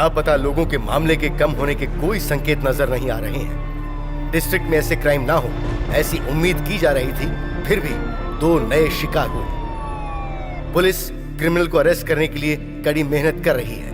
लापता लोगों के मामले के कम होने के कोई संकेत नजर नहीं आ रहे हैं। डिस्ट्रिक्ट में ऐसे क्राइम ना हो ऐसी उम्मीद की जा रही थी, फिर भी 2 नए शिकार हुए। पुलिस क्रिमिनल को अरेस्ट करने के लिए कड़ी मेहनत कर रही है।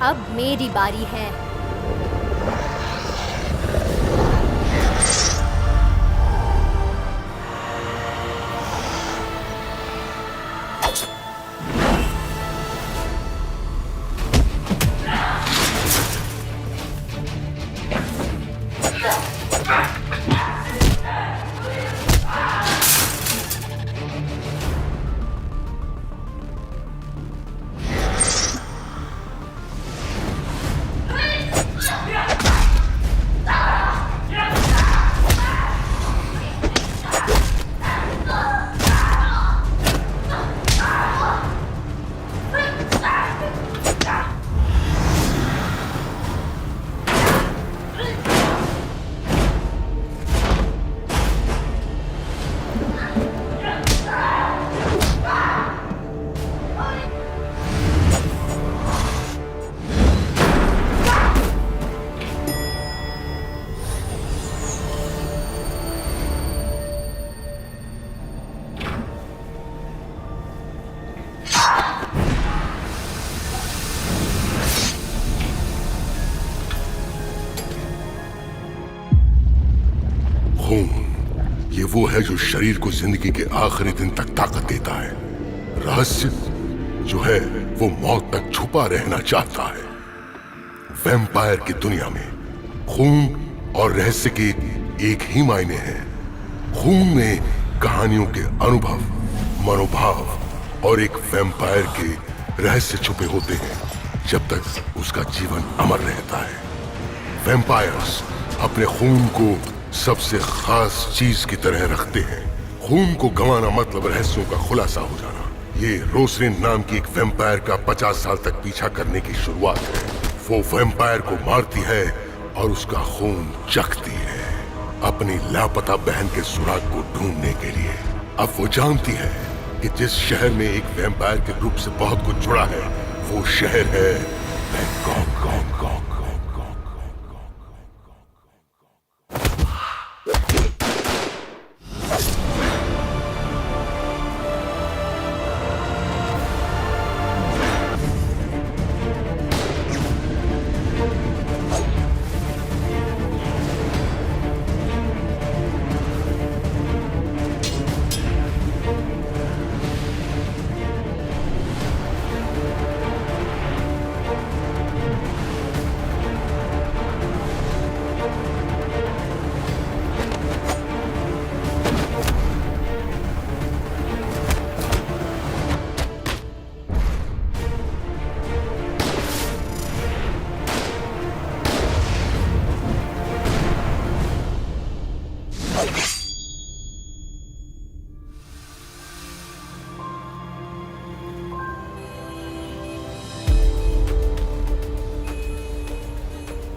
अब मेरी बारी है। ये वो है जो शरीर को जिंदगी के आखिरी दिन तक ताकत देता है। रहस्य जो है वो मौत तक छुपा रहना चाहता है। वैम्पायर की दुनिया में खून और रहस्य के एक ही मायने हैं। खून में कहानियों के अनुभव, मनोभाव और एक वैम्पायर के रहस्य छुपे होते हैं जब तक उसका जीवन अमर रहता है। वैम्पायर्स अपने खून को सबसे खास चीज की तरह रखते हैं। खून को गंवाना मतलब रहस्यों का खुलासा हो जाना। ये रोसलिन नाम की एक वैम्पायर का 50 साल तक पीछा करने की शुरुआत है। वो वैम्पायर को मारती है और उसका खून चखती है अपनी लापता बहन के सुराग को ढूंढने के लिए। अब वो जानती है कि जिस शहर में एक वैम्पायर के रूप से बहुत कुछ जुड़ा है वो शहर है बैंकॉक।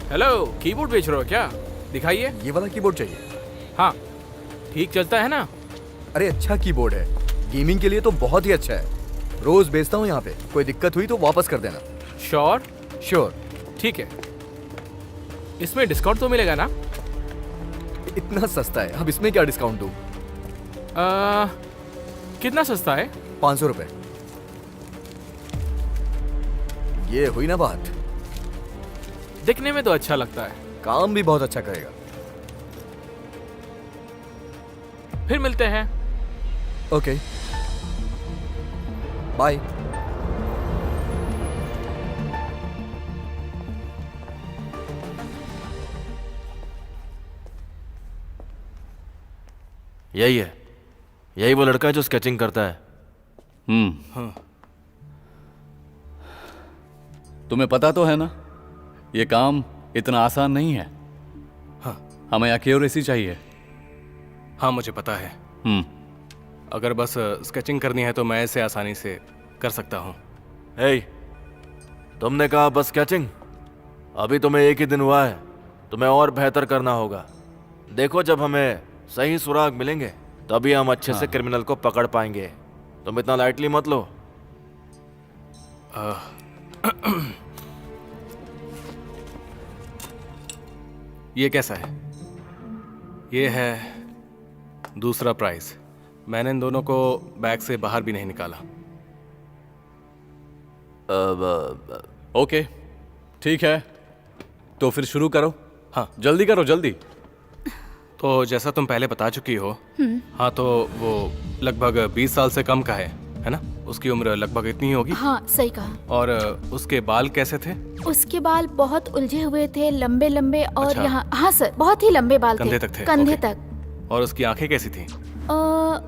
हेलो, कीबोर्ड बेच रहे हो क्या? दिखाइए। ये वाला कीबोर्ड चाहिए? हाँ, ठीक चलता है ना? अरे अच्छा कीबोर्ड है, गेमिंग के लिए तो बहुत ही अच्छा है। रोज बेचता हूँ यहाँ पे, कोई दिक्कत हुई तो वापस कर देना। श्योर? श्योर। ठीक है। इसमें डिस्काउंट तो मिलेगा ना? इतना सस्ता है, अब इसमें क्या डिस्काउंट दूँ? कितना सस्ता है? 500 रुपए। ये हुई ना बात। दिखने में तो अच्छा लगता है। काम भी बहुत अच्छा करेगा। फिर मिलते हैं। Okay, bye. यही है, यही वो लड़का है जो स्केचिंग करता है। हाँ। तुम्हें पता तो है ना, ये काम इतना आसान नहीं है। हाँ। हमें एक्यूरेसी चाहिए। हाँ, मुझे पता है। अगर बस स्केचिंग करनी है तो मैं इसे आसानी से कर सकता हूँ। हे, तुमने कहा बस स्केचिंग? अभी तुम्हें एक ही दिन हुआ है, तुम्हें और बेहतर करना होगा। देखो, जब हमें सही सुराग मिलेंगे तभी हम अच्छे से क्रिमिनल को पकड़ पाएंगे। तुम इतना लाइटली मत लो। ये कैसा है? ये है दूसरा प्राइस। मैंने इन दोनों को बैग से बाहर भी नहीं निकाला। ओके, ठीक है, तो फिर शुरू करो। हाँ। जल्दी करो, जल्दी। तो जैसा तुम पहले बता चुकी हो, हाँ, तो वो लगभग 20 साल से कम का है ना? उसकी उम्र लगभग इतनी ही होगी। हाँ, सही कहा। और उसके बाल कैसे थे? उसके बाल बहुत उलझे हुए थे, लंबे लंबे, और अच्छा। यहाँ, हाँ सर, बहुत ही लंबे बाल कंधे तक थे? कंधे ओके। तक। और उसकी आंखें कैसी थी?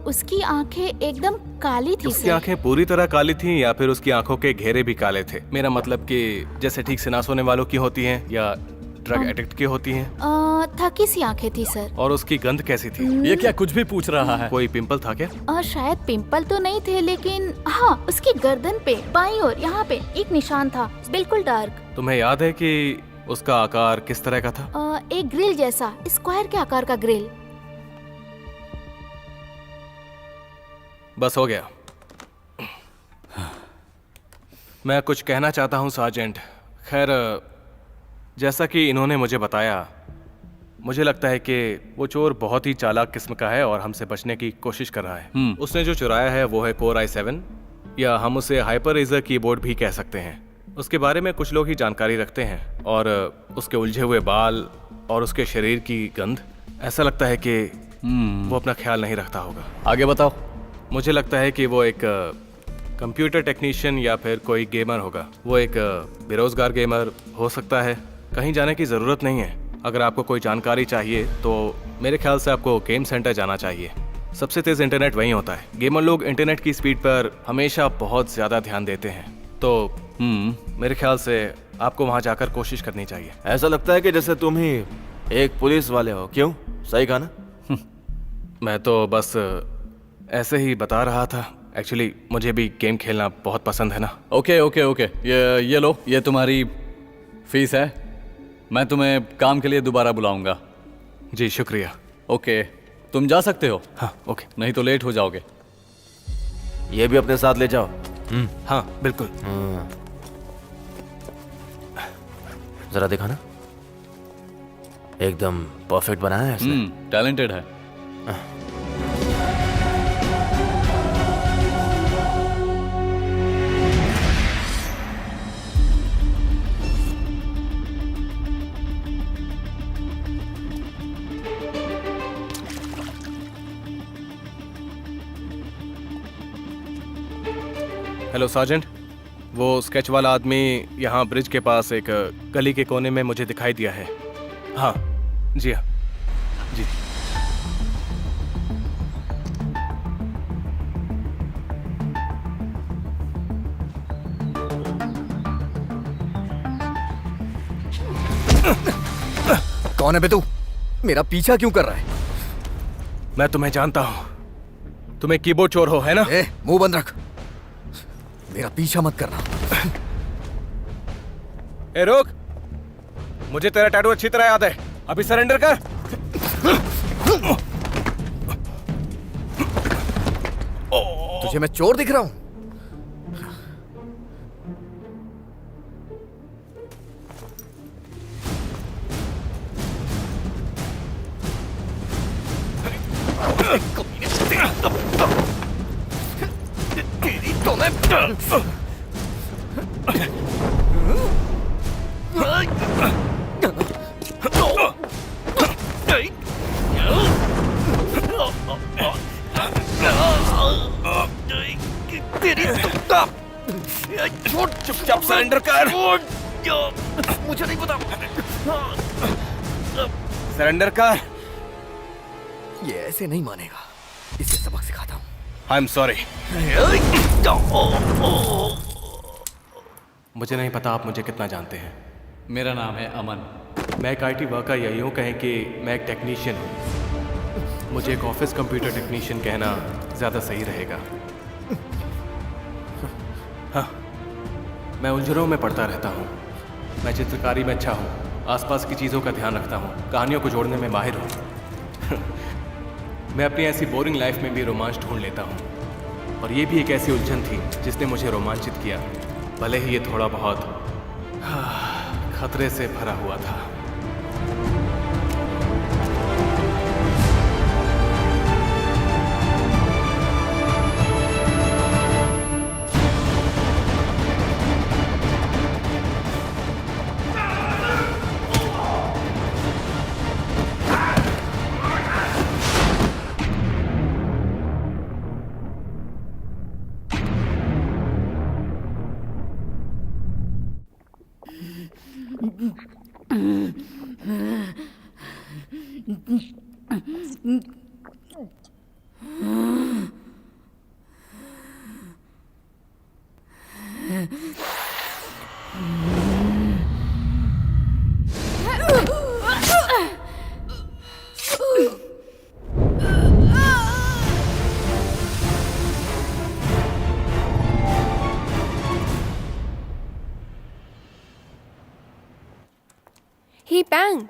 उसकी आंखें एकदम काली थी उसकी सर। आंखें पूरी तरह काली थी या फिर उसकी आंखों के घेरे भी काले थे? मेरा मतलब कि जैसे ठीक से ना सोने वालों की होती हैं या ड्रग एडिक्ट की होती हैं। थकी सी आंखें थी सर। और उसकी गंध कैसी थी? ये क्या कुछ भी पूछ रहा है? कोई पिंपल था क्या? शायद पिंपल तो नहीं थे, लेकिन हाँ, उसकी गर्दन पे बाईं ओर यहाँ पे एक निशान था, बिल्कुल डार्क। तुम्हें याद है कि उसका आकार किस तरह का था? एक ग्रिल जैसा, स्क्वायर के आकार का ग्रिल। बस हो गया। मैं कुछ कहना चाहता हूँ सार्जेंट। खैर, जैसा कि इन्होंने मुझे बताया, मुझे लगता है कि वो चोर बहुत ही चालाक किस्म का है और हमसे बचने की कोशिश कर रहा है। उसने जो चुराया है वो है कोर i7, या हम उसे हाइपररेजर कीबोर्ड भी कह सकते हैं। उसके बारे में कुछ लोग ही जानकारी रखते हैं, और उसके उलझे हुए बाल और उसके शरीर की गंध, ऐसा लगता है कि वो अपना ख्याल नहीं रखता होगा। आगे बताओ। मुझे लगता है कि वो एक कंप्यूटर टेक्नीशियन या फिर कोई गेमर होगा। वो एक बेरोजगार गेमर हो सकता है। कहीं जाने की ज़रूरत नहीं है। अगर आपको कोई जानकारी चाहिए तो मेरे ख्याल से आपको गेम सेंटर जाना चाहिए। सबसे तेज़ इंटरनेट वहीं होता है। गेमर लोग इंटरनेट की स्पीड पर हमेशा बहुत ज़्यादा ध्यान देते हैं, तो मेरे ख्याल से आपको वहाँ जाकर कोशिश करनी चाहिए। ऐसा लगता है कि जैसे तुम ही एक पुलिस वाले हो। क्यों? सही कहा ना? मैं तो बस ऐसे ही बता रहा था। एक्चुअली मुझे भी गेम खेलना बहुत पसंद है ना। ओके ओके ओके, ये लो, ये तुम्हारी फीस है। मैं तुम्हें काम के लिए दोबारा बुलाऊंगा। जी शुक्रिया। ओके, तुम जा सकते हो। हाँ ओके। नहीं तो लेट हो जाओगे। ये भी अपने साथ ले जाओ। हाँ बिल्कुल। जरा दिखाना। एकदम परफेक्ट बनाया है इसने। टैलेंटेड है। हेलो सार्जेंट, वो स्केच वाला आदमी यहाँ ब्रिज के पास एक गली के कोने में मुझे दिखाई दिया है। हाँ जी, हाँ जी। कौन है बे तू? मेरा पीछा क्यों कर रहा है? मैं तुम्हें जानता हूँ। तुम एक कीबोर्ड चोर हो, है ना? मुंह बंद रख। मेरा पीछा मत करना। ए रोक। मुझे तेरा टैटू अच्छी तरह याद है। अभी सरेंडर कर। तुझे मैं चोर दिख रहा हूं? चुपचाप सरेंडर कर। मुझे नहीं पता। सरेंडर कर। ये ऐसे नहीं मानेगा, इसे सबक सिखाता हूँ। I am sorry. मुझे नहीं पता आप मुझे कितना जानते हैं। मेरा नाम है अमन। मैं एक IT वर्कर, या यूँ कहें कि मैं एक टेक्नीशियन हूँ। मुझे एक ऑफिस कंप्यूटर टेक्नीशियन कहना ज़्यादा सही रहेगा। हाँ, मैं उलझनों में पढ़ता रहता हूँ। मैं चित्रकारी में अच्छा हूँ, आसपास की चीज़ों का ध्यान रखता हूँ, कहानियों को जोड़ने में माहिर हूँ। मैं अपनी ऐसी बोरिंग लाइफ में भी रोमांच ढूंढ लेता हूँ, और ये भी एक ऐसी उलझन थी जिसने मुझे रोमांचित किया, भले ही ये थोड़ा बहुत खतरे से भरा हुआ था। ही पैंग,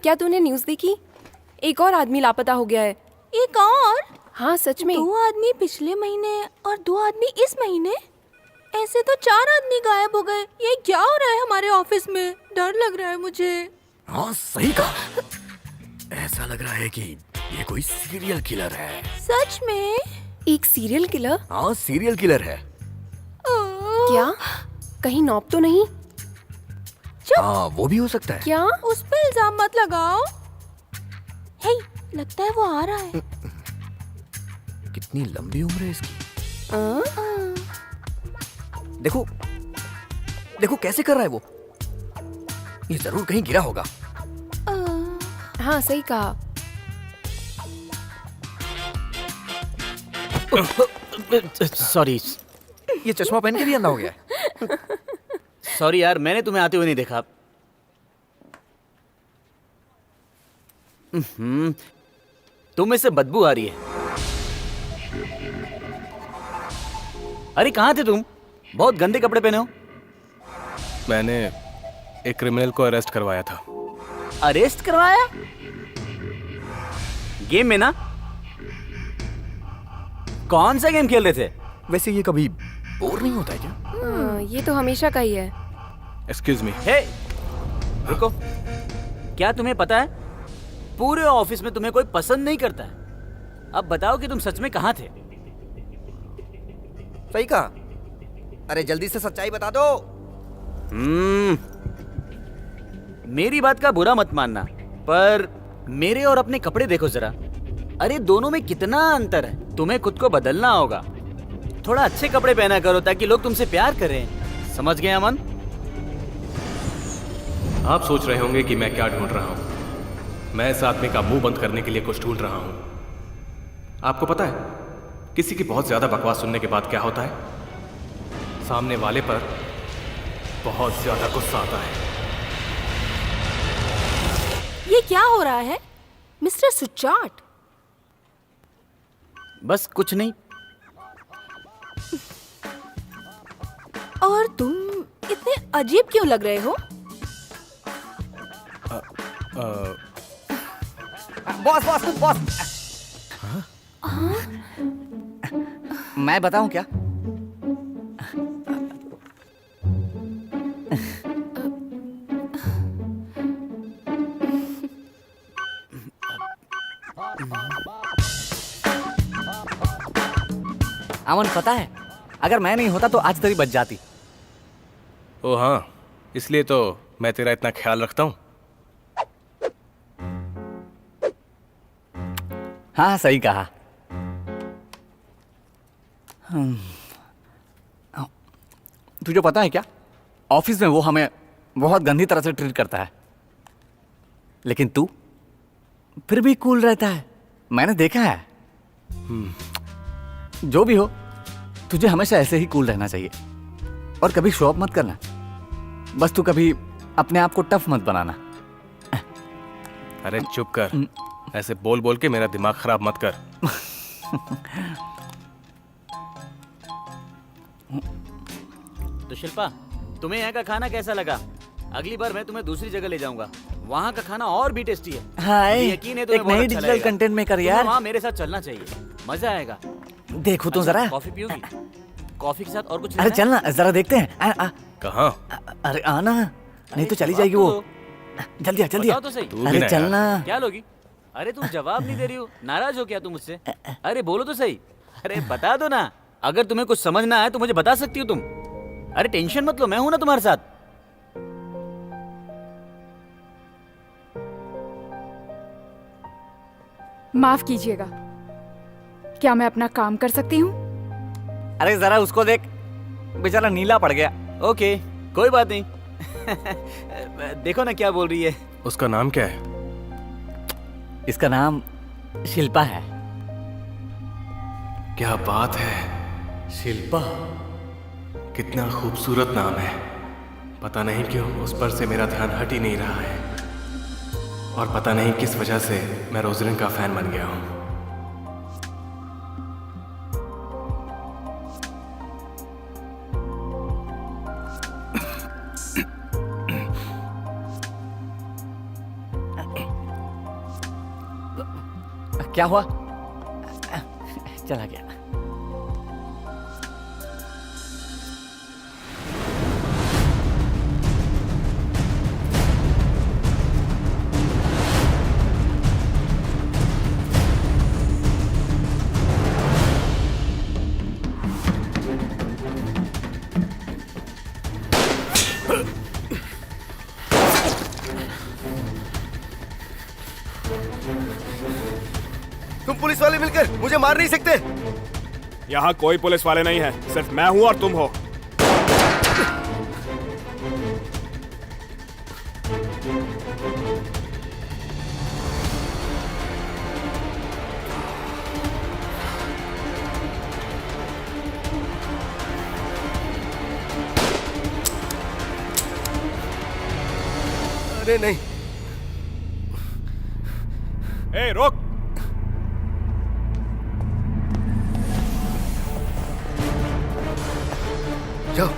क्या तूने न्यूज़ देखी? एक और आदमी लापता हो गया है। एक और? हाँ सच में। 2 आदमी पिछले महीने और 2 आदमी इस महीने? ऐसे तो 4 आदमी गायब हो गए। ये क्या हो रहा है हमारे ऑफिस में? डर लग रहा है मुझे। हाँ सही कहा। ऐसा लग रहा है कि ये कोई सीरियल किलर है। सच में? एक सीरियल किलर? हाँ सीरियल किलर है। क्या? कहीं नॉब तो नहीं? हाँ वो भी हो सकता है। क्या? उस पे इल्जाम मत लगाओ। हे, लगता है वो आ रहा है। कितनी लंबी उम्र है इसकी। देखो देखो कैसे कर रहा है वो। ये जरूर कहीं गिरा होगा। हाँ सही कहा। सॉरी ये चश्मा पहन के भी अंधा हो गया है। सॉरी यार, मैंने तुम्हें आते हुए नहीं देखा। तुम में से बदबू आ रही है। अरे कहाँ थे तुम? बहुत गंदे कपड़े पहने हो। मैंने एक क्रिमिनल को अरेस्ट करवाया था। अरेस्ट करवाया? गेम में ना? कौन सा गेम खेल रहे थे? वैसे ये कभी बोर नहीं होता है क्या? ये तो हमेशा का ही है। Excuse me. हे, रुको। क्या तुम्हें पता है पूरे ऑफिस में तुम्हें कोई पसंद नहीं करता है। अब बताओ कि तुम सच में कहाँ थे? सही कहा। अरे जल्दी से सच्चाई बता दो। मेरी बात का बुरा मत मानना, पर मेरे और अपने कपड़े देखो जरा। अरे दोनों में कितना अंतर है। तुम्हें खुद को बदलना होगा। थोड़ा अच्छे कपड़े पहना करो ताकि लोग तुमसे प्यार करें। समझ गए अमन? आप सोच रहे होंगे कि मैं क्या ढूंढ रहा हूं। मैं इस आदमी का मुंह बंद करने के लिए कुछ ढूंढ रहा हूं। आपको पता है किसी की बहुत ज्यादा बकवास सुनने के बाद क्या होता है? सामने वाले पर बहुत ज्यादा गुस्सा आता है। ये क्या हो रहा है मिस्टर सुचाट? बस कुछ नहीं। और तुम इतने अजीब क्यों लग रहे हो? बॉस बॉस बॉस, मैं बताऊं क्या? अमन, पता है, अगर मैं नहीं होता तो आज तेरी बच जाती। ओ हाँ, इसलिए तो मैं तेरा इतना ख्याल रखता हूँ। हाँ, सही कहा। तुझे पता है क्या, ऑफिस में वो हमें बहुत गंदी तरह से ट्रीट करता है, लेकिन तू फिर भी कूल रहता है। मैंने देखा है। जो भी हो, तुझे हमेशा ऐसे ही कूल रहना चाहिए और कभी शो ऑफ मत करना। बस तू कभी अपने आप को टफ मत बनाना। अरे चुप कर, ऐसे बोल बोल के मेरा दिमाग खराब मत कर। तो शिल्पा, तुम्हें यहाँ का खाना कैसा लगा? अगली बार मैं तुम्हें दूसरी जगह ले जाऊंगा, वहाँ का खाना और भी टेस्टी है। हाय, मुझे यकीन है तुम्हें एक बहुत नई अच्छा डिजिटल लगेगा। कंटेंट मेकर तुम्हें यार। वहाँ मेरे साथ चलना चाहिए, मजा आएगा। देखो तो जरा। कॉफी पियोगी? कॉफी के साथ और कुछ अरे लेना है? चल ना, जरा देखते हैं। कहाँ? अरे आना, नहीं तो चली जाएगी वो। जल्दी आ, जल्दी आ। बताओ तो सही। तू भी अरे ना चलना। क्या लोगी? अरे तुम जवाब नहीं दे रही हो, नाराज हो क्या तुम मुझसे? अरे बोलो तो सही। अरे बता दो ना, अगर तुम्हें कुछ समझना है तो मुझे बता सकती हो तुम। अरे टेंशन मत लो, मैं हूं ना तुम्हारे साथ। माफ कीजिएगा, क्या मैं अपना काम कर सकती हूँ? अरे जरा उसको देख, बेचारा नीला पड़ गया। ओके, कोई बात नहीं। देखो ना क्या बोल रही है। उसका नाम क्या है? इसका नाम शिल्पा है। क्या बात है, शिल्पा? कितना खूबसूरत नाम है। पता नहीं क्यों उस पर से मेरा ध्यान हट ही नहीं रहा है, और पता नहीं किस वजह से मैं रोजलिन का फैन बन गया हूँ। क्या हुआ? चला गया। तुम पुलिस वाले मिलकर मुझे मार नहीं सकते। यहाँ कोई पुलिस वाले नहीं है, सिर्फ मैं हूँ और तुम हो। अरे नहीं। ए, रुक। जाओ।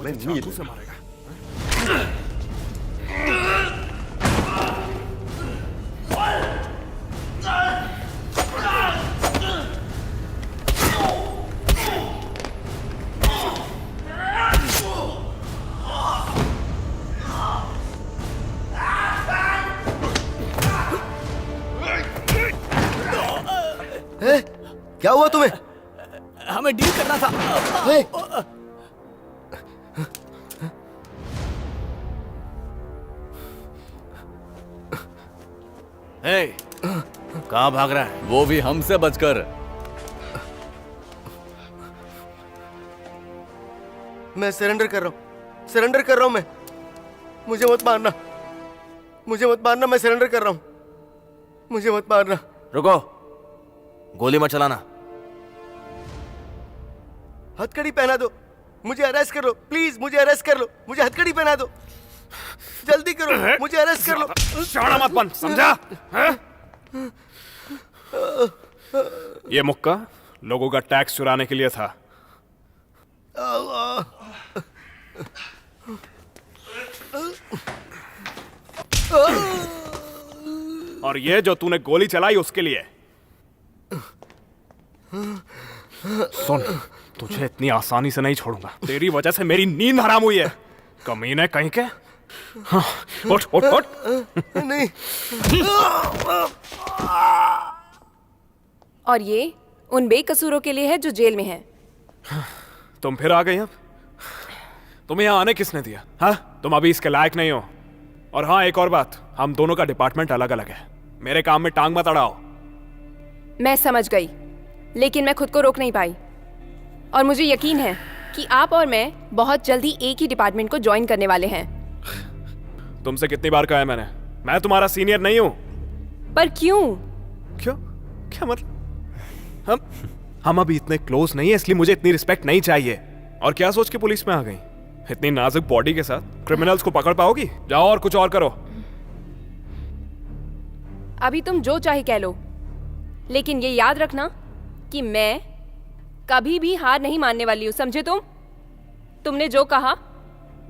हमें मील से मारेगा। क्या हुआ तुम्हें? हमें डील करना था। हे? हे, कहाँ भाग रहा है? वो भी हमसे बचकर। मैं सरेंडर कर रहा हूँ, सरेंडर कर रहा हूँ मैं। मुझे मत मारना, मुझे मत मारना, मैं सरेंडर कर रहा हूँ, मुझे मत मारना। रुको, गोली मत चलाना। हथकड़ी पहना दो, मुझे अरेस्ट कर लो प्लीज, मुझे अरेस्ट कर लो, मुझे हथकड़ी पहना दो, जल्दी करो, मुझे अरेस्ट कर लो। शाना मत बन, समझा? ये मुक्का लोगों का टैक्स चुराने के लिए था। और ये जो तूने गोली चलाई उसके लिए। सुन, तुझे इतनी आसानी से नहीं छोड़ूंगा। तेरी वजह से मेरी नींद हराम हुई है, कमीने कहीं के। हाँ, उठ उठ उठ। नहीं। और ये उन बेकसूरों के लिए है जो जेल में हैं। तुम फिर आ गई अब? तुम्हें यहाँ आने किसने दिया? हाँ, तुम अभी इसके लायक नहीं हो। और हाँ, एक और बात, हम दोनों का डिपार्टमेंट अलग अलग है। मेरे काम में टांग मत अड़ाओ। मैं समझ गई, लेकिन मैं खुद को रोक नहीं पाई। और मुझे यकीन है कि आप और मैं बहुत जल्दी एक ही डिपार्टमेंट को ज्वाइन करने वाले हैं। तुमसे कितनी बार कहा है मैंने, मैं तुम्हारा सीनियर नहीं हूं। पर क्यों? क्यों? क्या मतलब? हम अभी इतने क्लोज नहीं है, इसलिए मुझे इतनी रिस्पेक्ट नहीं चाहिए। और क्या सोच के पुलिस में आ गई? इतनी नाजुक बॉडी के साथ क्रिमिनल्स को पकड़ पाओगी? जाओ और कुछ और करो। अभी तुम जो चाहे कह लो, लेकिन ये याद रखना कि मैं कभी भी हार नहीं मानने वाली हूं, समझे तुम? तुमने जो कहा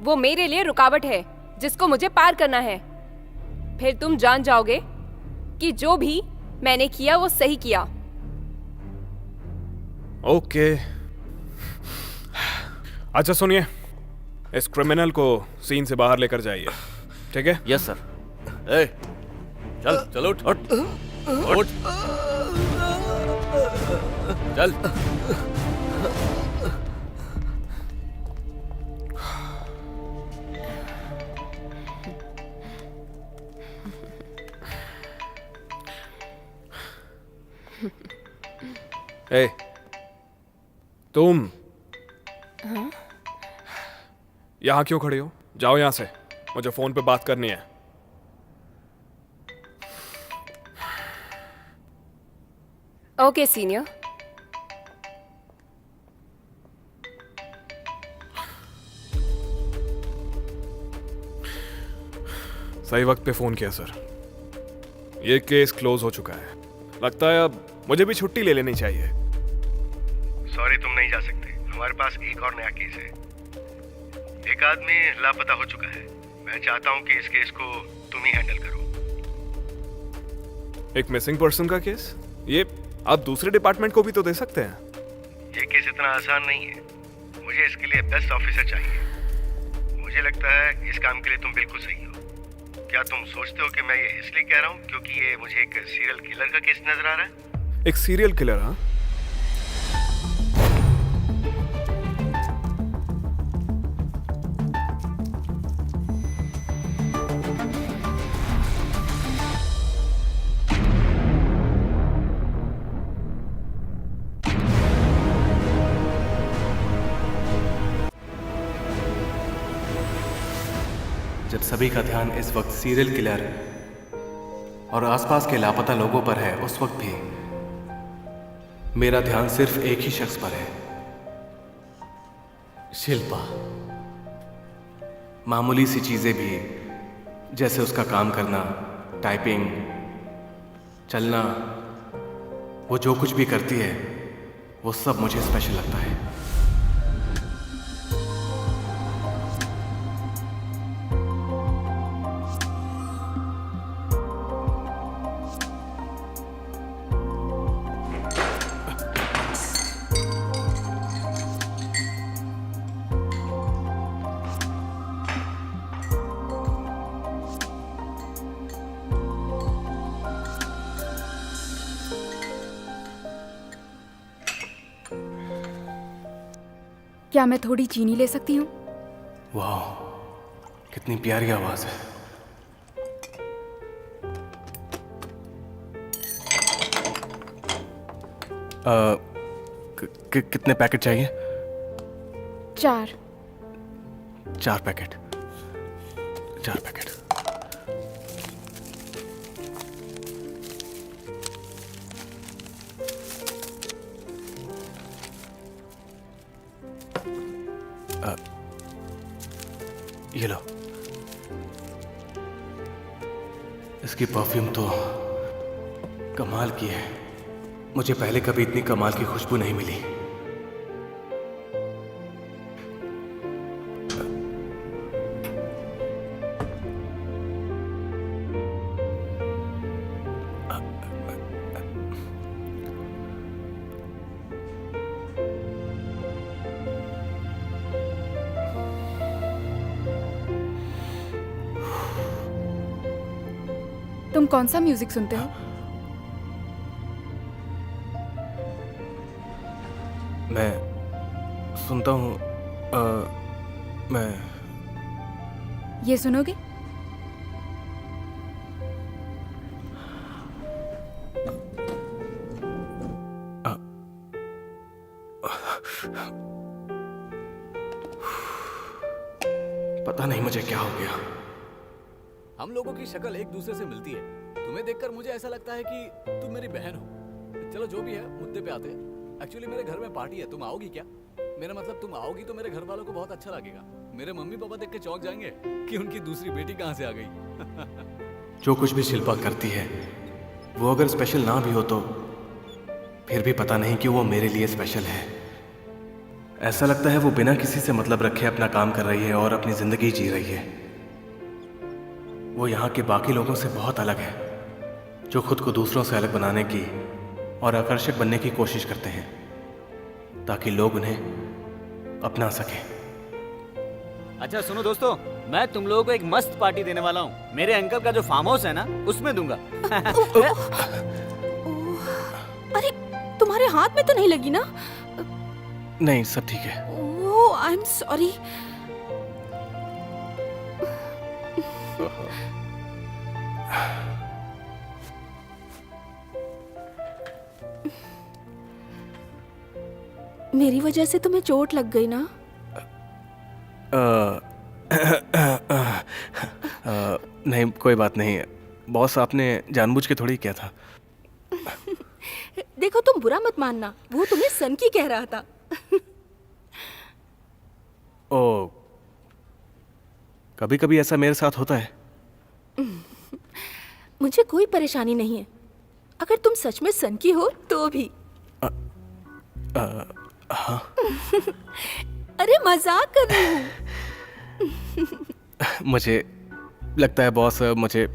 वो मेरे लिए रुकावट है जिसको मुझे पार करना है। फिर तुम जान जाओगे कि जो भी मैंने किया वो सही किया। ओके। अच्छा सुनिए, इस क्रिमिनल को सीन से बाहर लेकर जाइए, ठीक है? Yes sir. ए, चल चल उठ उठ उठ, चल। ए, तुम यहां क्यों खड़ी हो? जाओ यहां से, मुझे फोन पे बात करनी है। Okay senior. सही वक्त पे फोन किया सर। ये केस क्लोज हो चुका है। लगता है अब मुझे भी छुट्टी ले लेनी चाहिए। सॉरी, तुम नहीं जा सकते, हमारे पास एक और नया केस है। एक आदमी लापता हो चुका है। मैं चाहता हूँ कि इस केस को तुम ही हैंडल करो। एक मिसिंग पर्सन का केस? ये आप दूसरे डिपार्टमेंट को भी तो दे सकते हैं। ये केस इतना आसान नहीं है, मुझे इसके लिए बेस्ट ऑफिसर चाहिए। मुझे लगता है इस काम के लिए तुम बिल्कुल सही हो। क्या तुम सोचते हो कि मैं ये इसलिए कह रहा हूँ क्योंकि ये मुझे एक सीरियल किलर का केस नजर आ रहा है? एक सीरियल किलर? हाँ, जब सभी का ध्यान इस वक्त सीरियल किलर और आसपास के लापता लोगों पर है, उस वक्त भी मेरा ध्यान सिर्फ एक ही शख्स पर है, शिल्पा। मामूली सी चीजें भी, जैसे उसका काम करना, टाइपिंग, चलना, वो जो कुछ भी करती है वो सब मुझे स्पेशल लगता है। क्या मैं थोड़ी चीनी ले सकती हूँ? वाह, कितनी प्यारी आवाज है। कितने पैकेट चाहिए? 4। 4 पैकेट। 4 पैकेट। ये लो। इसकी परफ्यूम तो कमाल की है। मुझे पहले कभी इतनी कमाल की खुशबू नहीं मिली। तुम कौन सा म्यूजिक सुनते हो? मैं सुनता हूँ मैं ये सुनोगे? पता नहीं मुझे क्या हो गया। हम लोगों की शक्ल एक दूसरे से मिलती है। तुम्हें देखकर मुझे ऐसा लगता है कि तुम मेरी बहन हो। चलो जो भी है, मुद्दे पे आते हैं। एक्चुअली मेरे घर में पार्टी है, तुम आओगी क्या? मेरा मतलब तुम आओगी तो मेरे घर वालों को बहुत अच्छा लगेगा। मेरे मम्मी पापा देख के चौंक जाएंगे कि उनकी दूसरी बेटी कहाँ से आ गई। जो कुछ भी शिल्पा करती है वो अगर स्पेशल ना भी हो तो फिर भी पता नहीं कि वो मेरे लिए स्पेशल है। ऐसा लगता है वो बिना किसी से मतलब रखे अपना काम कर रही है और अपनी जिंदगी जी रही है। वो यहाँ के बाकी लोगों से बहुत अलग है, जो खुद को दूसरों से अलग बनाने की और आकर्षक बनने की कोशिश करते हैं ताकि लोग उन्हें अपना सकें। अच्छा सुनो दोस्तों, मैं तुम लोगों को एक मस्त पार्टी देने वाला हूँ। मेरे अंकल का जो फार्म हाउस है ना, उसमें दूंगा। अरे तुम्हारे हाथ में तो नहीं लगी ना? नहीं, सब ठीक है। ओह, आई एम सॉरी। मेरी वजह से तुम्हें चोट लग गई ना? नहीं, कोई बात नहीं। बॉस, आपने जानबूझ के थोड़ी किया था। देखो, तुम बुरा मत मानना, वो तुम्हें सन की कह रहा था। ओ, कभी कभी ऐसा मेरे साथ होता है। मुझे कोई परेशानी नहीं है, अगर तुम सच में सन की हो तो भी। हाँ। अरे मजाक कर रही हूँ। मुझे लगता है बॉस, मुझे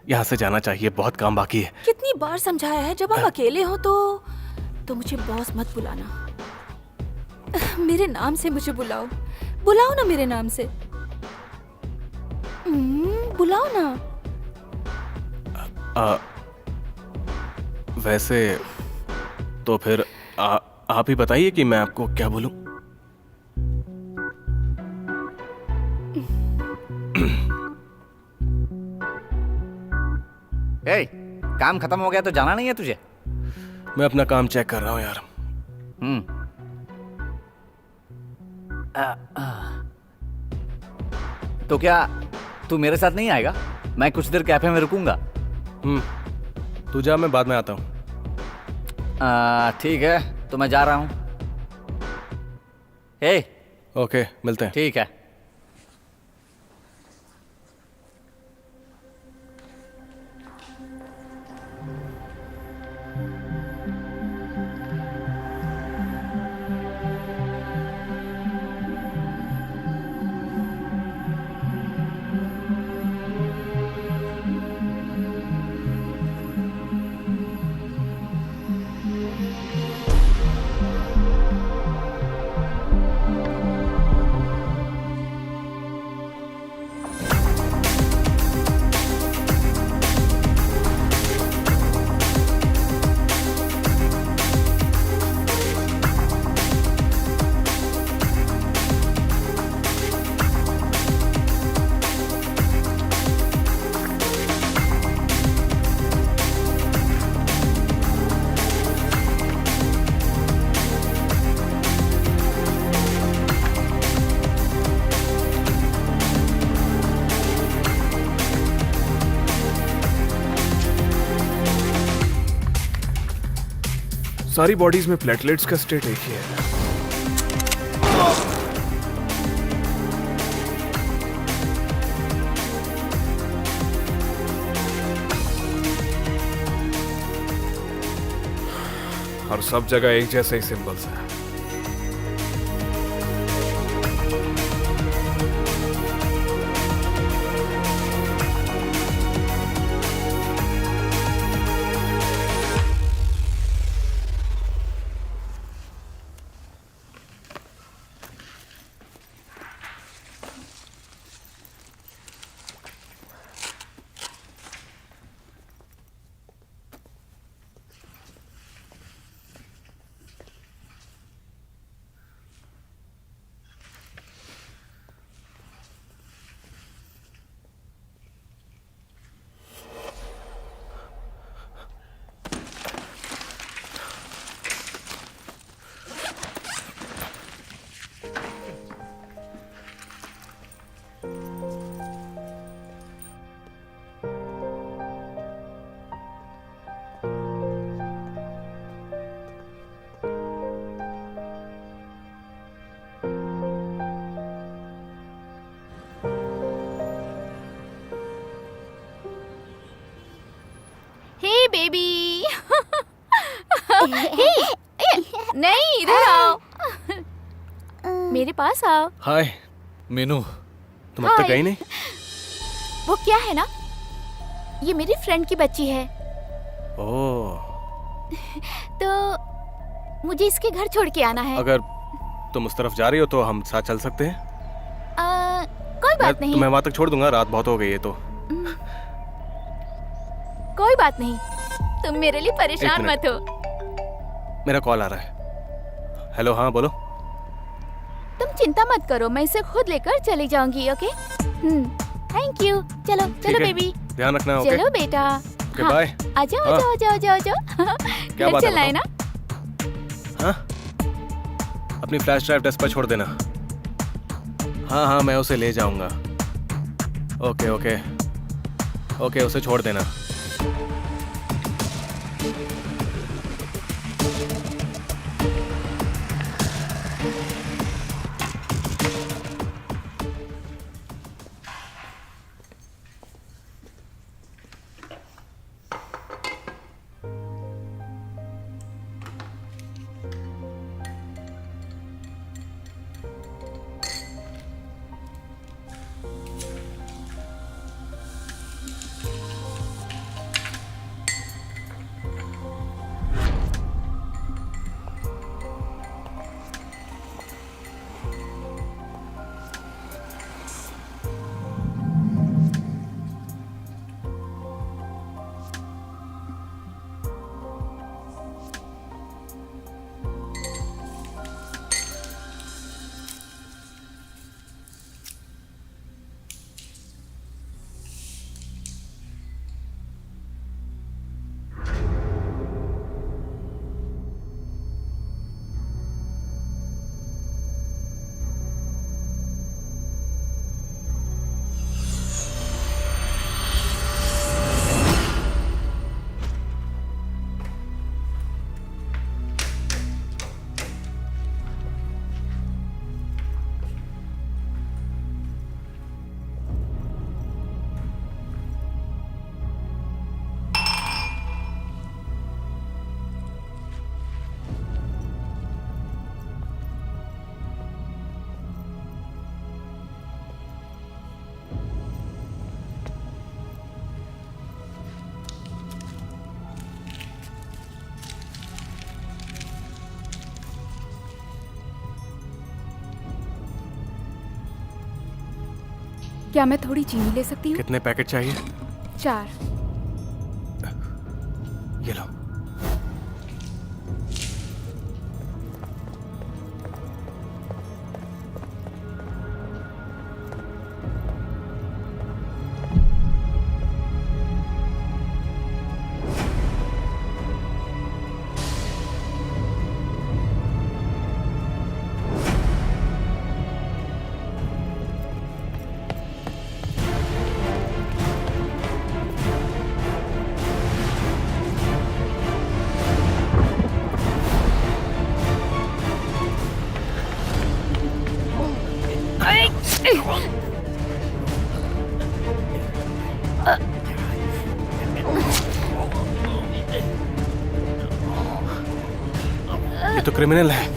यहाँ से जाना चाहिए, बहुत काम बाकी है। कितनी बार समझाया है, जब हम अकेले हो तो मुझे बॉस मत बुलाना। मेरे नाम से मुझे बुलाओ, बुलाओ ना मेरे नाम से। बुलाओ ना। वैसे तो फिर आप ही बताइए कि मैं आपको क्या बोलूं। ए, काम खत्म हो गया तो जाना नहीं है तुझे? मैं अपना काम चेक कर रहा हूं यार। तो क्या तू मेरे साथ नहीं आएगा? मैं कुछ देर कैफे में रुकूंगा। तू जा, मैं बाद में आता हूँ। ठीक है, तो मैं जा रहा हूँ। ओके, मिलते हैं। ठीक है। सारी बॉडीज में प्लेटलेट्स का स्टेट एक ही है। और सब जगह एक जैसे ही सिंबल्स हैं। हे बेबी नहीं, इधर आओ, मेरे पास आओ। हाय मीनू, तुम अब तक गई नहीं? वो क्या है ना, ये मेरी फ्रेंड की बच्ची है, ओह, तो मुझे इसके घर छोड़ के आना है। अगर तुम उस तरफ जा रही हो तो हम साथ चल सकते हैं। कोई बात नहीं, तुम्हें वहां तक छोड़ दूंगा, रात बहुत हो गई है तो। कोई बात नहीं, तुम मेरे लिए एक परेशान मिनट। मत हो। मेरा कॉल आ रहा है। हेलो, हाँ बोलो। तुम चिंता मत करो, मैं इसे खुद लेकर चली जाऊंगी। Okay, thank you. चलो चलो है, बेबी, ध्यान रखना। ओके, चलो बेटा। Okay, bye. आ जाओ हाँ। आ जाओ आ जाओ आ जाओ आ जाओ। क्या घर बात है, चलना है ना? हाँ, अपनी फ्लैश ड्राइव डेस्क पर छोड़ देना। हाँ हाँ, मैं उसे ले जाऊंगा। ओके ओके ओके, उसे छोड़ देना। क्या मैं थोड़ी चीनी ले सकती हूँ? कितने पैकेट चाहिए? 4। ये लो। ये तो क्रिमिनल है।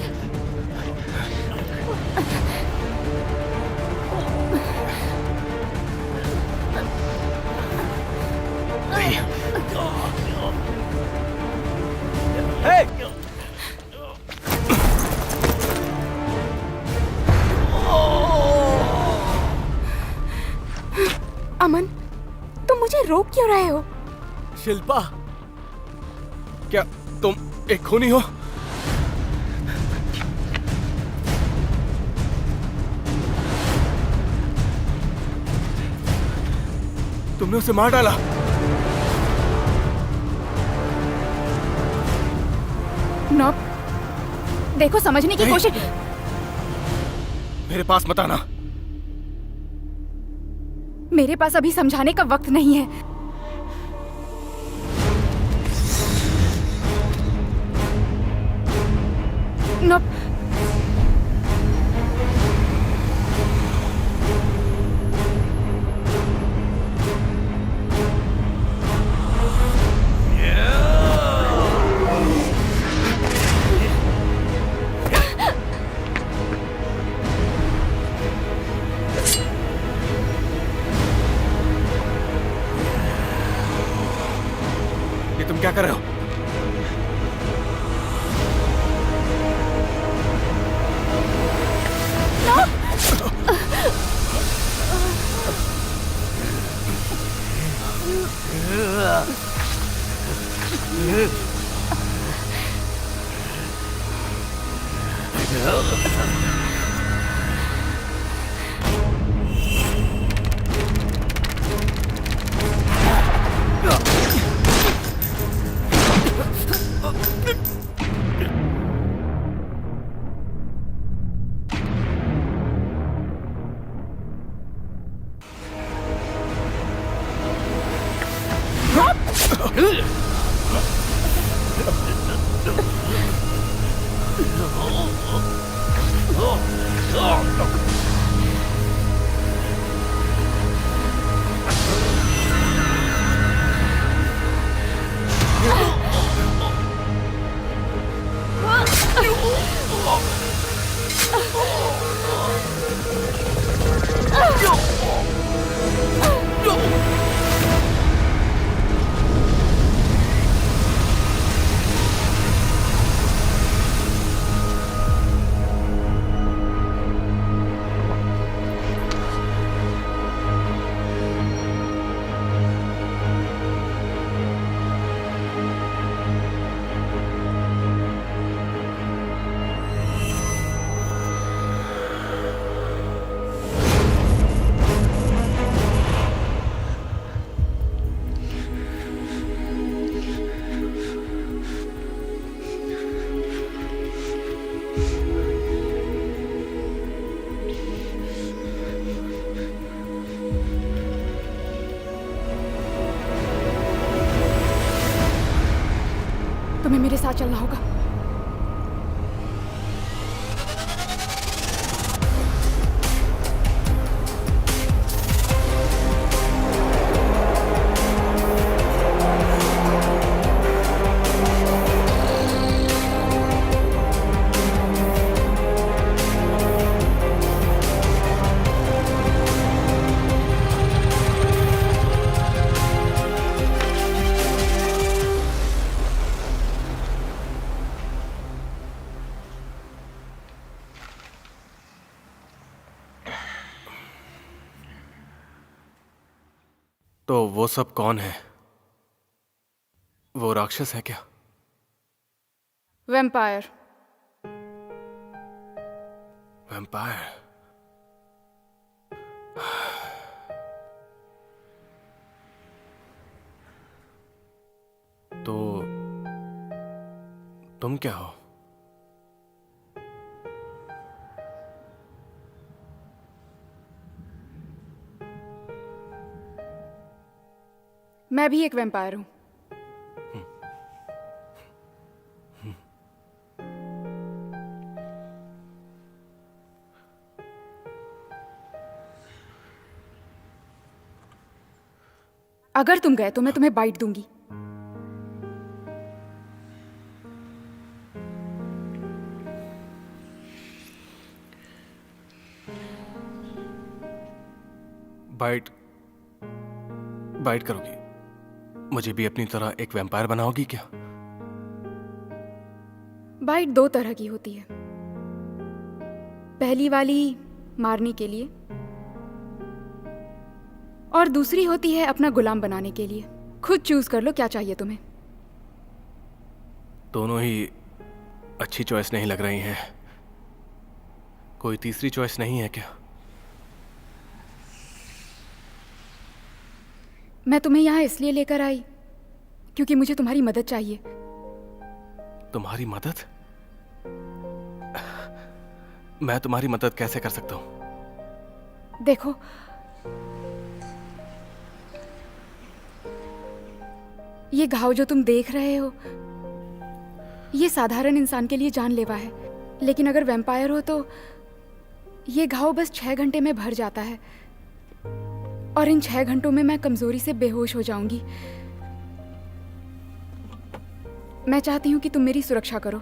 अमन, तुम मुझे रोक क्यों रहे हो? शिल्पा, क्या तुम एक खूनी हो? तुमने उसे मार डाला। नॉब, देखो समझने की कोशिश। मेरे पास मत आना। मेरे पास अभी समझाने का वक्त नहीं है। नॉब, ये तुम क्या कर रहे हो? तुम्हें मेरे साथ चलना होगा। तो वो सब कौन है? वो राक्षस है क्या? वैम्पायर। वैम्पायर? तो तुम क्या हो? मैं भी एक वैम्पायर हूं। अगर तुम गए तो मैं तुम्हें बाइट दूंगी। बाइट बाइट करोगी? मुझे भी अपनी तरह एक वैम्पायर बनाओगी क्या? बाइट दो तरह की होती है। पहली वाली मारने के लिए और दूसरी होती है अपना गुलाम बनाने के लिए। खुद चूज कर लो क्या चाहिए तुम्हें। दोनों ही अच्छी चॉइस नहीं लग रही हैं। कोई तीसरी चॉइस नहीं है क्या? मैं तुम्हें यहाँ इसलिए लेकर आई क्योंकि मुझे तुम्हारी मदद चाहिए। तुम्हारी मदद? मैं तुम्हारी मदद कैसे कर सकता हूँ? देखो, ये घाव जो तुम देख रहे हो ये साधारण इंसान के लिए जानलेवा है, लेकिन अगर वैम्पायर हो तो ये घाव बस 6 घंटे में भर जाता है और इन 6 घंटों में मैं कमजोरी से बेहोश हो जाऊंगी। मैं चाहती हूं कि तुम मेरी सुरक्षा करो।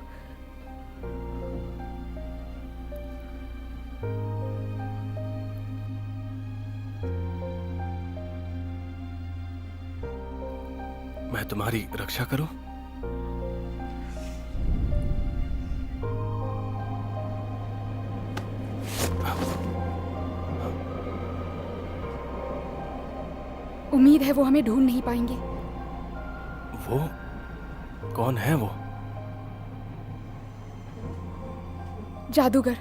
मैं तुम्हारी रक्षा करूं? उम्मीद है वो हमें ढूंढ नहीं पाएंगे। वो कौन है वो? जादूगर।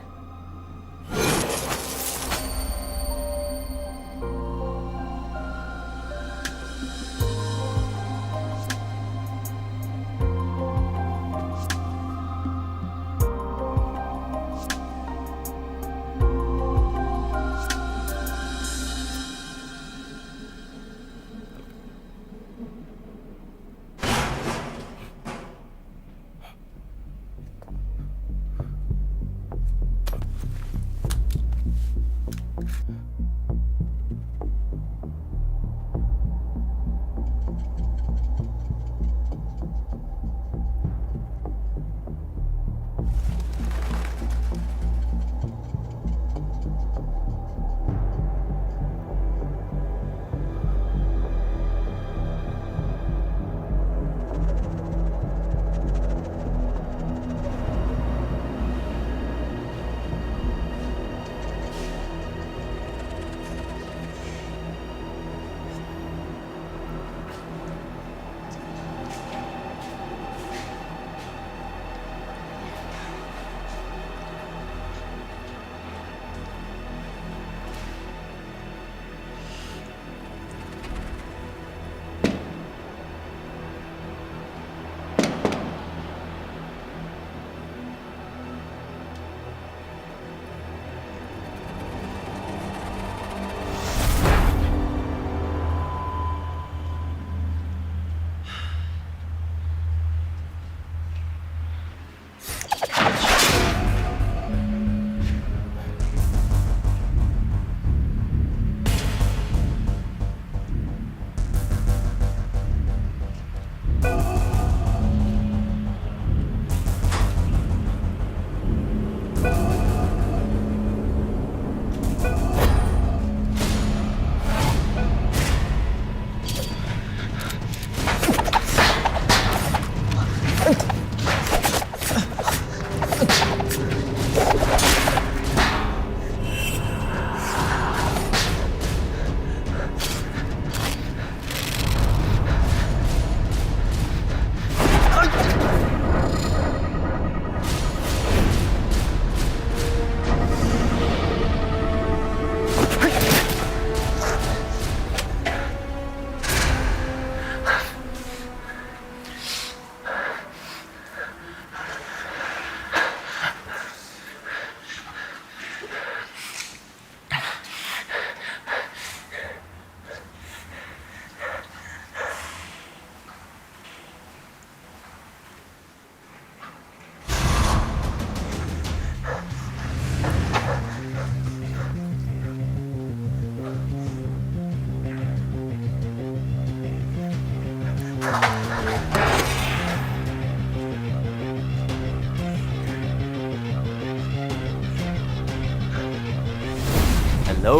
हेलो।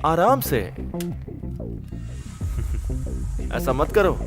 आराम से। ऐसा मत करो।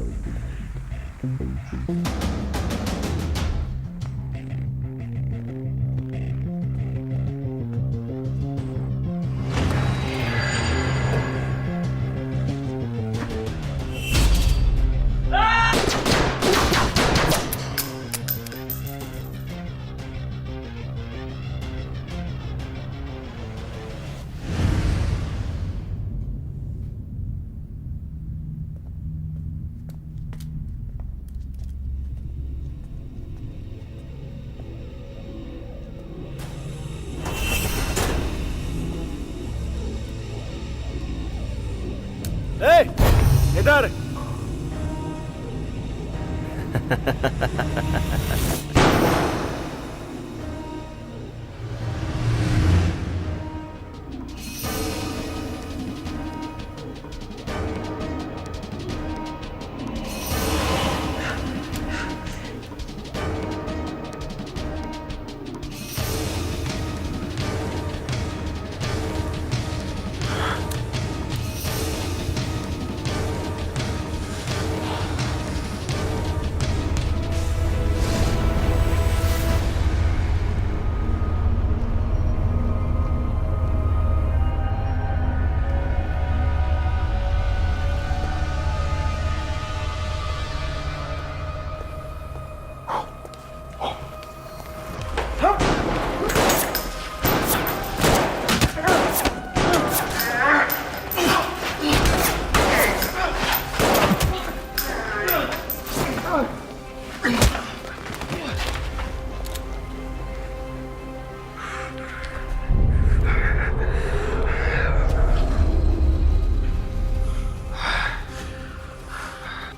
इधर।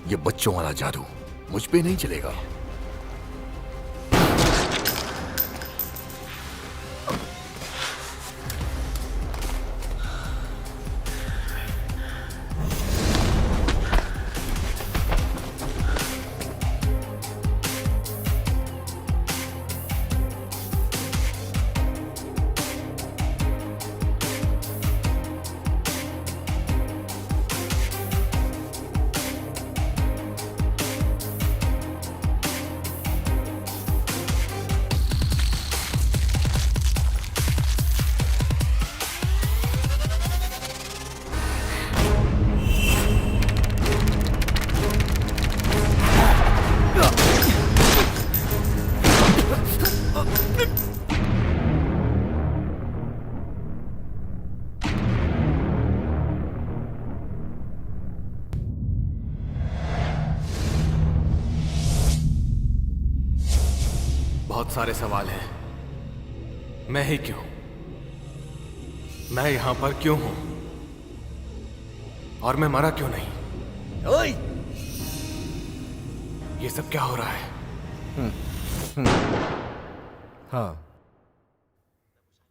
ये बच्चों वाला जादू मुझ पे नहीं चलेगा। बहुत सारे सवाल हैं। मैं ही क्यों? मैं यहां पर क्यों हूं? और मैं मरा क्यों नहीं? ओए! ये सब क्या हो रहा है? हाँ,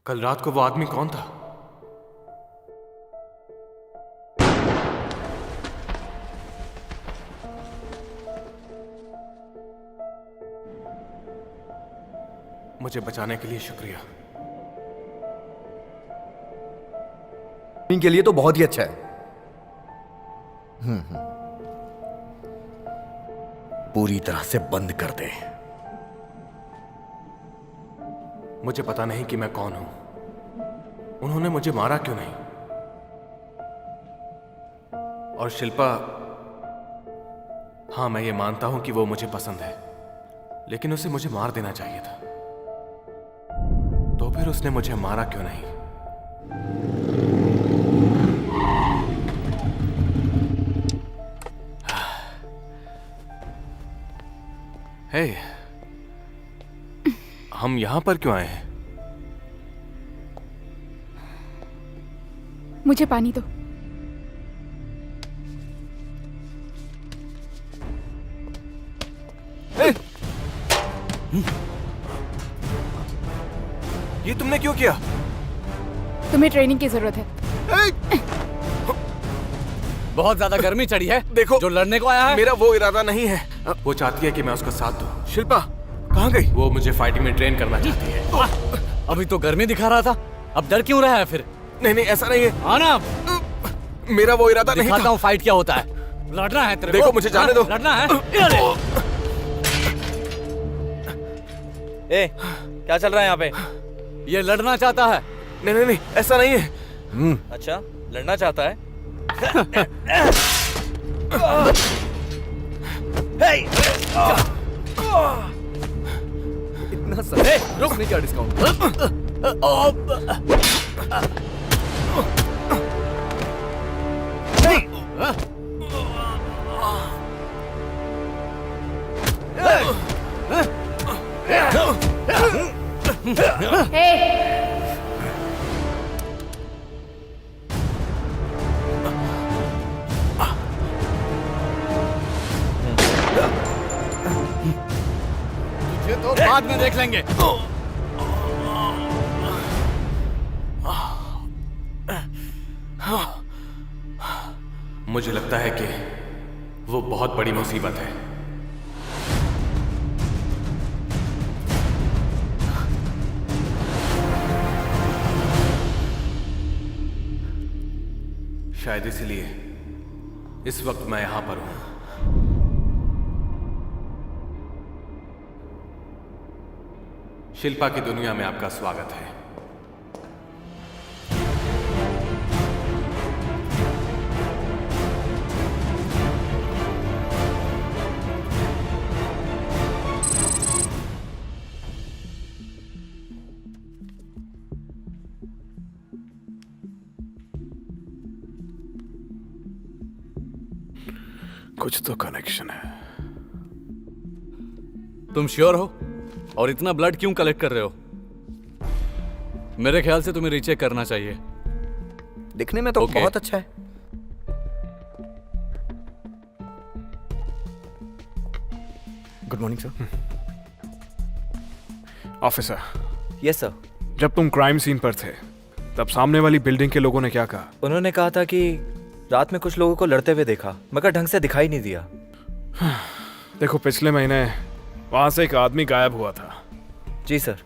कल रात को वो आदमी कौन था? मुझे बचाने के लिए शुक्रिया। इनके लिए तो बहुत ही अच्छा है। पूरी तरह से बंद कर दे। मुझे पता नहीं कि मैं कौन हूं। उन्होंने मुझे मारा क्यों नहीं? और शिल्पा, हाँ मैं ये मानता हूं कि वो मुझे पसंद है, लेकिन उसे मुझे मार देना चाहिए था। तो फिर उसने मुझे मारा क्यों नहीं? हे, हम यहां पर क्यों आए हैं? मुझे पानी दो। ये तुमने क्यों किया? तुम्हें ट्रेनिंग की जरूरत है। बहुत ज्यादा गर्मी चढ़ी है। देखो, जो लड़ने को आया है। मेरा वो इरादा नहीं है। वो चाहती है कि मैं उसका साथ दूं। शिल्पा कहाँ गई? वो मुझे फाइटिंग में ट्रेन करना चाहती है। अभी तो गर्मी दिखा रहा था, अब डर क्यों रहा है फिर? नहीं नहीं, ऐसा नहीं है। आना, मेरा वो इरादा नहीं दिखाता था। हूँ फाइट क्या होता है। लड़ना है तेरे को? देखो, मुझे जाने दो। लड़ना है? ए, क्या चल रहा है यहाँ पे? ये लड़ना चाहता है। नहीं नहीं नहीं, ऐसा नहीं है। अच्छा, लड़ना चाहता है। इतना सही रुक नहीं क्या डिस्काउंट? तुझे तो बाद में देख लेंगे। मुझे लगता है कि वो बहुत बड़ी मुसीबत है। शायद इसलिए इस वक्त मैं यहां पर हूं। शिल्पा की दुनिया में आपका स्वागत है। कुछ तो कनेक्शन है। तुम श्योर हो? और इतना ब्लड क्यों कलेक्ट कर रहे हो? मेरे ख्याल से तुम्हें रीचेक करना चाहिए। दिखने में तो Okay. बहुत अच्छा है। Good morning sir. Officer, yes sir. जब तुम क्राइम सीन पर थे तब सामने वाली बिल्डिंग के लोगों ने क्या कहा? उन्होंने कहा था कि रात में कुछ लोगों को लड़ते हुए देखा, मगर ढंग से दिखाई नहीं दिया। देखो, पिछले महीने वहां से एक आदमी गायब हुआ था। जी सर।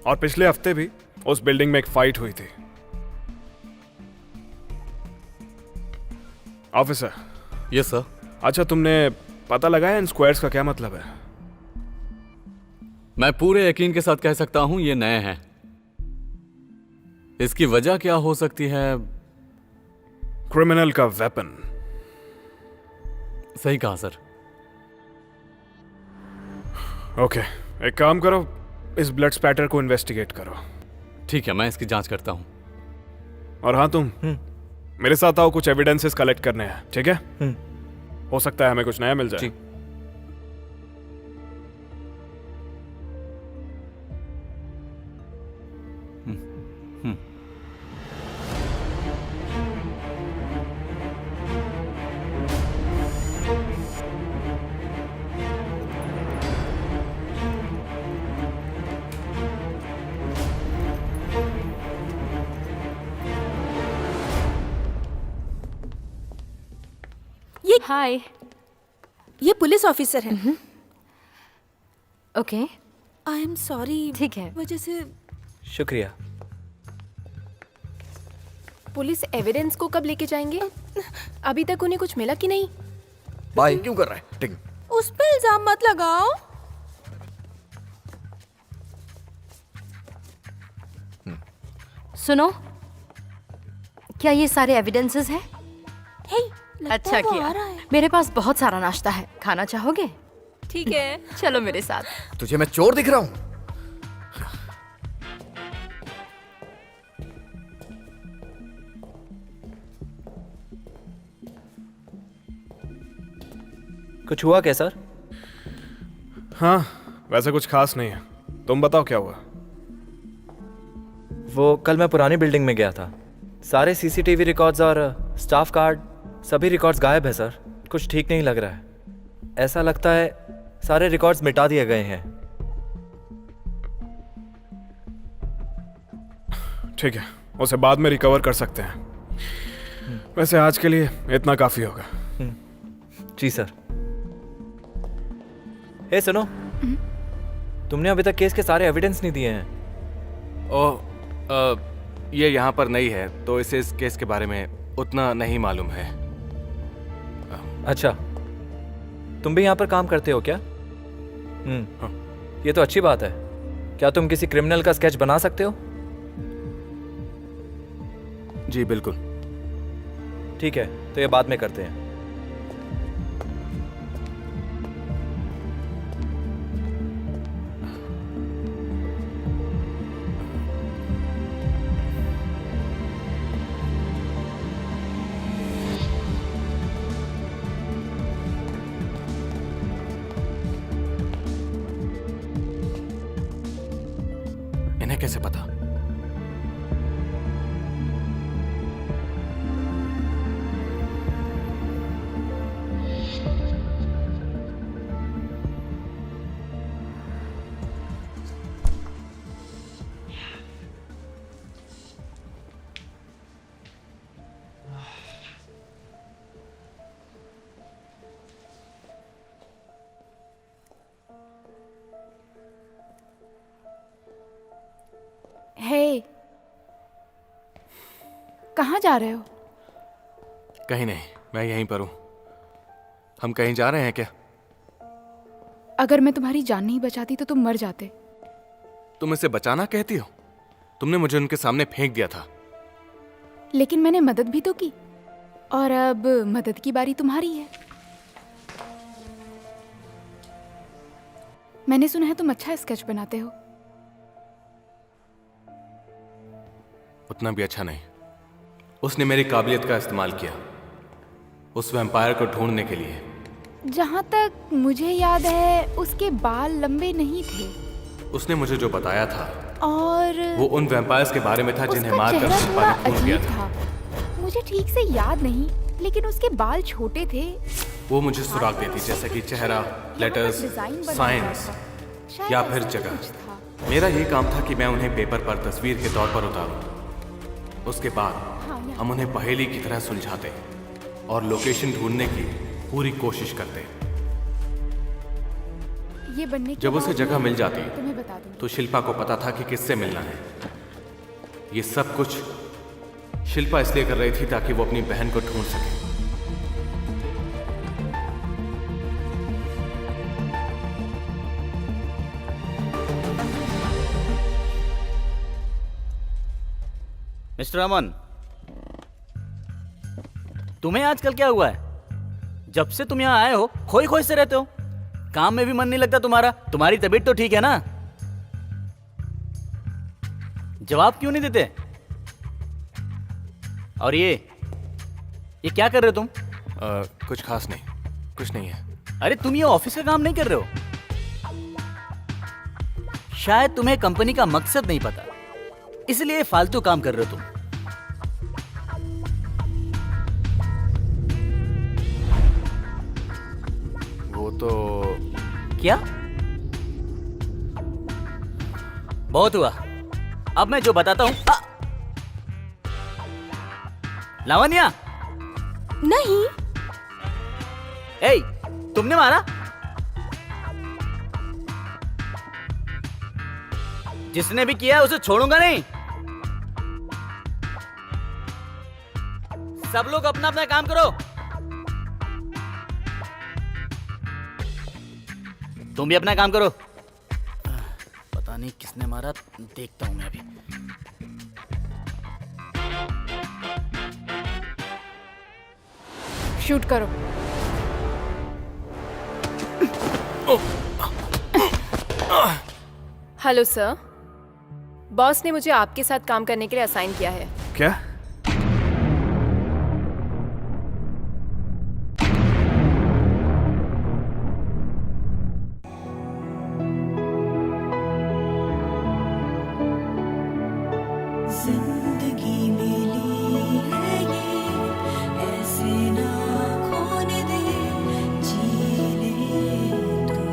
और पिछले हफ्ते भी उस बिल्डिंग में एक फाइट हुई थी। ऑफिसर। Yes sir. अच्छा, तुमने पता लगाया इन स्क्वायर्स का क्या मतलब है? मैं पूरे यकीन के साथ कह सकता हूं ये नए हैं। इसकी वजह क्या हो सकती है? क्रिमिनल का वेपन। सही कहा सर। ओके, एक काम करो, इस ब्लड स्पैटर को इन्वेस्टिगेट करो। ठीक है, मैं इसकी जांच करता हूं। और हाँ, तुम मेरे साथ आओ, कुछ एविडेंसेस कलेक्ट करने हैं। ठीक है? हो सकता है हमें कुछ नया मिल जाए। ये हाय। ये पुलिस ऑफिसर है। Okay, I am sorry. ठीक है। वजह से शुक्रिया। पुलिस एविडेंस को कब लेके जाएंगे? अभी तक उन्हें कुछ मिला कि नहीं? बाय क्यों कर रहा है? ठीक। उस पे इल्जाम मत लगाओ। सुनो, क्या ये सारे एविडेंसेस हैं? हे, लगता अच्छा है वो किया। आ रहा है। मेरे पास बहुत सारा नाश्ता है, खाना चाहोगे? ठीक है। चलो मेरे साथ। तुझे मैं चोर दिख रहा हूं? कुछ हुआ क्या सर? हाँ, वैसे कुछ खास नहीं है। तुम बताओ क्या हुआ? वो कल मैं पुरानी बिल्डिंग में गया था। सारे सीसीटीवी रिकॉर्ड्स और स्टाफ कार्ड, सभी रिकॉर्ड्स गायब है सर। कुछ ठीक नहीं लग रहा है। ऐसा लगता है सारे रिकॉर्ड्स मिटा दिए गए हैं। ठीक है, उसे बाद में रिकवर कर सकते हैं। वैसे आज के लिए इतना काफी होगा। जी सर। ए सुनो, तुमने अभी तक केस के सारे एविडेंस नहीं दिए हैं। ये यहाँ पर नई है तो इसे इस केस के बारे में उतना नहीं मालूम है। अच्छा, तुम भी यहाँ पर काम करते हो क्या? ये तो अच्छी बात है। क्या तुम किसी क्रिमिनल का स्केच बना सकते हो? जी बिल्कुल। ठीक है, तो ये बाद में करते हैं। इन्हें कैसे पता? हे, कहाँ जा रहे हो? कहीं नहीं, मैं यहीं पर हूं। हम कहीं जा रहे हैं क्या? अगर मैं तुम्हारी जान नहीं बचाती तो तुम मर जाते। तुम इसे बचाना कहती हो? तुमने मुझे उनके सामने फेंक दिया था। लेकिन मैंने मदद भी तो की, और अब मदद की बारी तुम्हारी है। मैंने सुना है तुम अच्छा स्केच बनाते हो। उतना भी अच्छा नहीं। उसने मेरी काबिलियत का इस्तेमाल किया उस वैम्पायर को ढूंढने के लिए। जहाँ तक मुझे याद है उसके बाल लंबे नहीं थे। उसने मुझे जो बताया था और वो उन वैम्पायर्स के बारे में था जिन्हें उसका मारकर चेहरा शिल्पा थोड़ा ने खून किया अजीब था। था। मुझे ठीक से याद नहीं, लेकिन उसके बाल छोटे थे। वो मुझे सुराग देती, जैसे कि चेहरा, लेटर्स, डिजाइन बना साइंस हुआ था। शायद या ऐसा फिर कुछ जगह। था। मेरा ये काम था कि मैं उन्हें पेपर पर तस्वीर के तौर पर उतारूं। उसके बाद हम उन्हें पहेली की तरह सुलझाते और लोकेशन ढूंढने की पूरी कोशिश करते। ये बनने के जब उसे बाद जगह मिल जाती तुम्हें बता दूं। तो शिल्पा को पता था कि किससे मिलना है। ये सब कुछ शिल्पा इसलिए कर रही थी ताकि वो अपनी बहन को ढूंढ सके। मिस्टर अमन, तुम्हें आजकल क्या हुआ है? जब से तुम यहाँ आए हो खोई खोई से रहते हो। काम में भी मन नहीं लगता तुम्हारा। तुम्हारी तबीयत तो ठीक है ना? जवाब क्यों नहीं देते? और ये क्या कर रहे हो तुम? कुछ खास नहीं, कुछ नहीं है। अरे तुम ये ऑफिस का काम नहीं कर रहे हो। शायद तुम्हें कंपनी का मकसद नहीं पता, इसलिए फालतू काम कर रहे हो तुम। वो तो क्या? बहुत हुआ। अब मैं जो बताता हूं। लावण्या, नहीं। ए, तुमने मारा? जिसने भी किया उसे छोड़ूंगा नहीं। सब लोग अपना अपना काम करो। तुम भी अपना काम करो। पता नहीं किसने मारा, देखता हूं मैं अभी। शूट करो। हेलो सर, बॉस ने मुझे आपके साथ काम करने के लिए असाइन किया है। क्या? जिंदगी मिली है ये, ऐसे ना खोने दे, जी ले तू।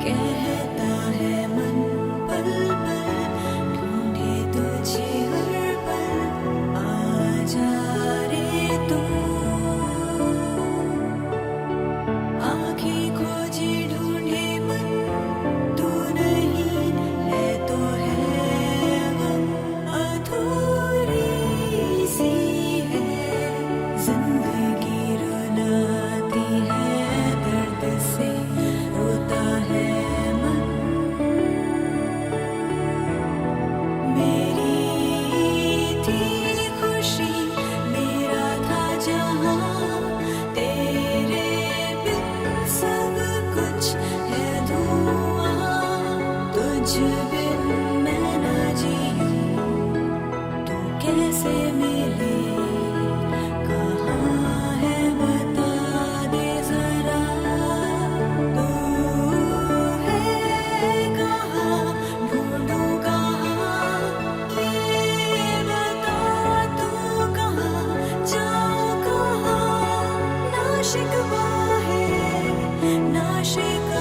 कहता है मन पल पल, ढूंढे ना शिकवा